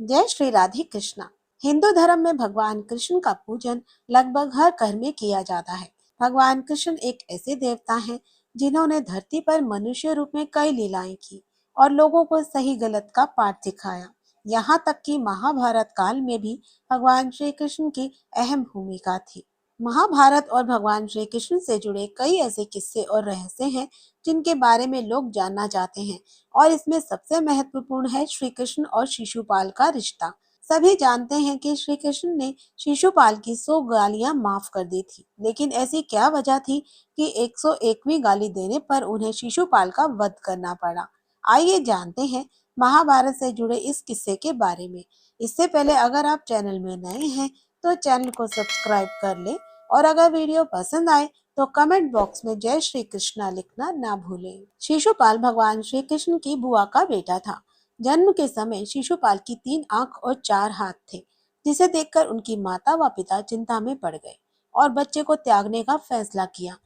जय श्री राधे कृष्णा। हिंदू धर्म में भगवान कृष्ण का पूजन लगभग हर घर में किया जाता है। भगवान कृष्ण एक ऐसे देवता हैं जिन्होंने धरती पर मनुष्य रूप में कई लीलाएं की और लोगों को सही गलत का पाठ सिखाया। यहाँ तक कि महाभारत काल में भी भगवान श्री कृष्ण की अहम भूमिका थी। महाभारत और भगवान श्री कृष्ण से जुड़े कई ऐसे किस्से और रहस्य हैं जिनके बारे में लोग जानना चाहते हैं, और इसमें सबसे महत्वपूर्ण है श्री कृष्ण और शिशुपाल का रिश्ता। सभी जानते हैं कि श्री कृष्ण ने शिशुपाल की 100 गालियां माफ कर दी थी, लेकिन ऐसी क्या वजह थी कि 101वीं गाली देने पर उन्हें शिशुपाल का वध करना पड़ा। आइए जानते हैं महाभारत से जुड़े इस किस्से के बारे में। इससे पहले अगर आप चैनल में नए हैं तो चैनल को सब्सक्राइब कर ले, और अगर वीडियो पसंद आए तो कमेंट बॉक्स में जय श्री कृष्णा लिखना ना भूलें। शिशुपाल भगवान श्री कृष्ण की बुआ का बेटा था। जन्म के समय शिशुपाल की 3 आंख और 4 हाथ थे, जिसे देखकर उनकी माता व पिता चिंता में पड़ गए और बच्चे को त्यागने का फैसला किया।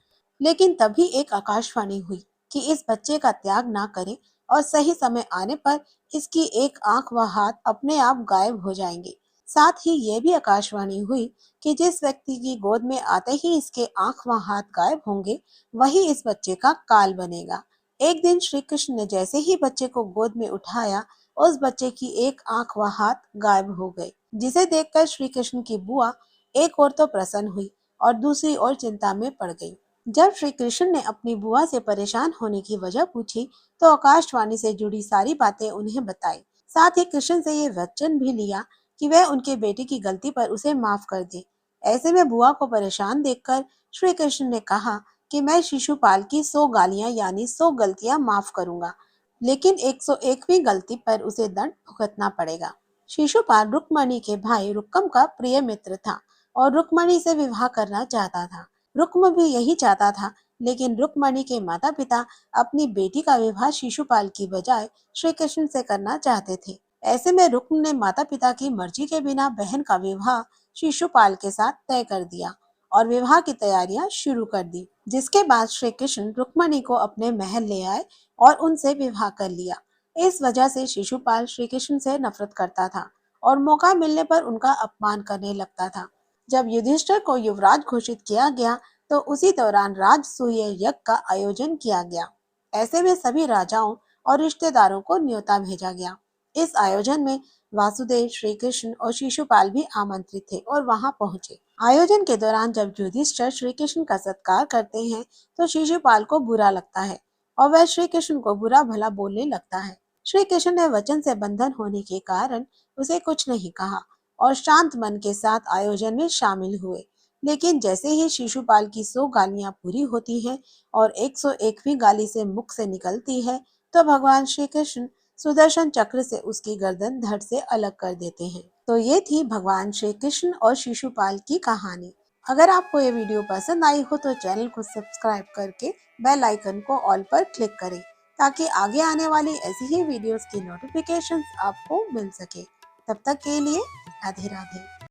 लेकिन तभी एक आकाशवाणी हुई कि इस बच्चे का त्याग ना करें, और सही समय आने पर इसकी एक आंख व हाथ अपने आप गायब हो जाएंगे। साथ ही ये भी आकाशवाणी हुई कि जिस व्यक्ति की गोद में आते ही इसके आंख व हाथ गायब होंगे, वही इस बच्चे का काल बनेगा। एक दिन श्री कृष्ण ने जैसे ही बच्चे को गोद में उठाया, उस बच्चे की एक आंख व हाथ गायब हो गए, जिसे देखकर श्री कृष्ण की बुआ एक ओर तो प्रसन्न हुई और दूसरी ओर चिंता में पड़ गई। जब श्री कृष्ण ने अपनी बुआ से परेशान होने की वजह पूछी, तो आकाशवाणी से जुड़ी सारी बातें उन्हें बताई। साथ ही कृष्ण से ये वचन भी लिया कि वह उनके बेटे की गलती पर उसे माफ कर दे। ऐसे में बुआ को परेशान देखकर श्री कृष्ण ने कहा कि मैं शिशुपाल की 100 गालियां यानी 100 गलतियां माफ करूंगा, लेकिन 101वीं गलती पर उसे दंड भुगतना पड़ेगा। शिशुपाल रुक्मणी के भाई रुक्म का प्रिय मित्र था और रुक्मणी से विवाह करना चाहता था। रुक्म भी यही चाहता था, लेकिन रुक्मणी के माता पिता अपनी बेटी का विवाह शिशुपाल की बजाय श्री कृष्ण से करना चाहते थे। ऐसे में रुक्म ने माता पिता की मर्जी के बिना बहन का विवाह शिशुपाल के साथ तय कर दिया और विवाह की तैयारियां शुरू कर दी। जिसके बाद श्री कृष्ण रुक्मणी को अपने महल ले आए और उनसे विवाह कर लिया। इस वजह से शिशुपाल श्री कृष्ण से नफरत करता था और मौका मिलने पर उनका अपमान करने लगता था। जब युधिष्ठिर को युवराज घोषित किया गया, तो उसी दौरान राजसूय यज्ञ का आयोजन किया गया। ऐसे में सभी राजाओं और रिश्तेदारों को न्योता भेजा गया। इस आयोजन में वासुदेव, श्री कृष्ण और शिशुपाल भी आमंत्रित थे और वहां पहुंचे। आयोजन के दौरान जब युधिष्ठिर श्री कृष्ण का सत्कार करते हैं, तो शिशुपाल को बुरा लगता है और वह श्री कृष्ण को बुरा भला बोलने लगता है। श्री कृष्ण ने वचन से बंधन होने के कारण उसे कुछ नहीं कहा और शांत मन के साथ आयोजन में शामिल हुए। लेकिन जैसे ही शिशुपाल की 100 गालियां पूरी होती हैं और 101वीं गाली से मुख से निकलती है, तो भगवान श्री कृष्ण सुदर्शन चक्र से उसकी गर्दन धड़ से अलग कर देते हैं। तो ये थी भगवान श्री कृष्ण और शिशुपाल की कहानी। अगर आपको ये वीडियो पसंद आई हो तो चैनल को सब्सक्राइब करके बेल आइकन को ऑल पर क्लिक करें, ताकि आगे आने वाली ऐसी ही वीडियोस की नोटिफिकेशंस आपको मिल सके। तब तक के लिए राधे राधे।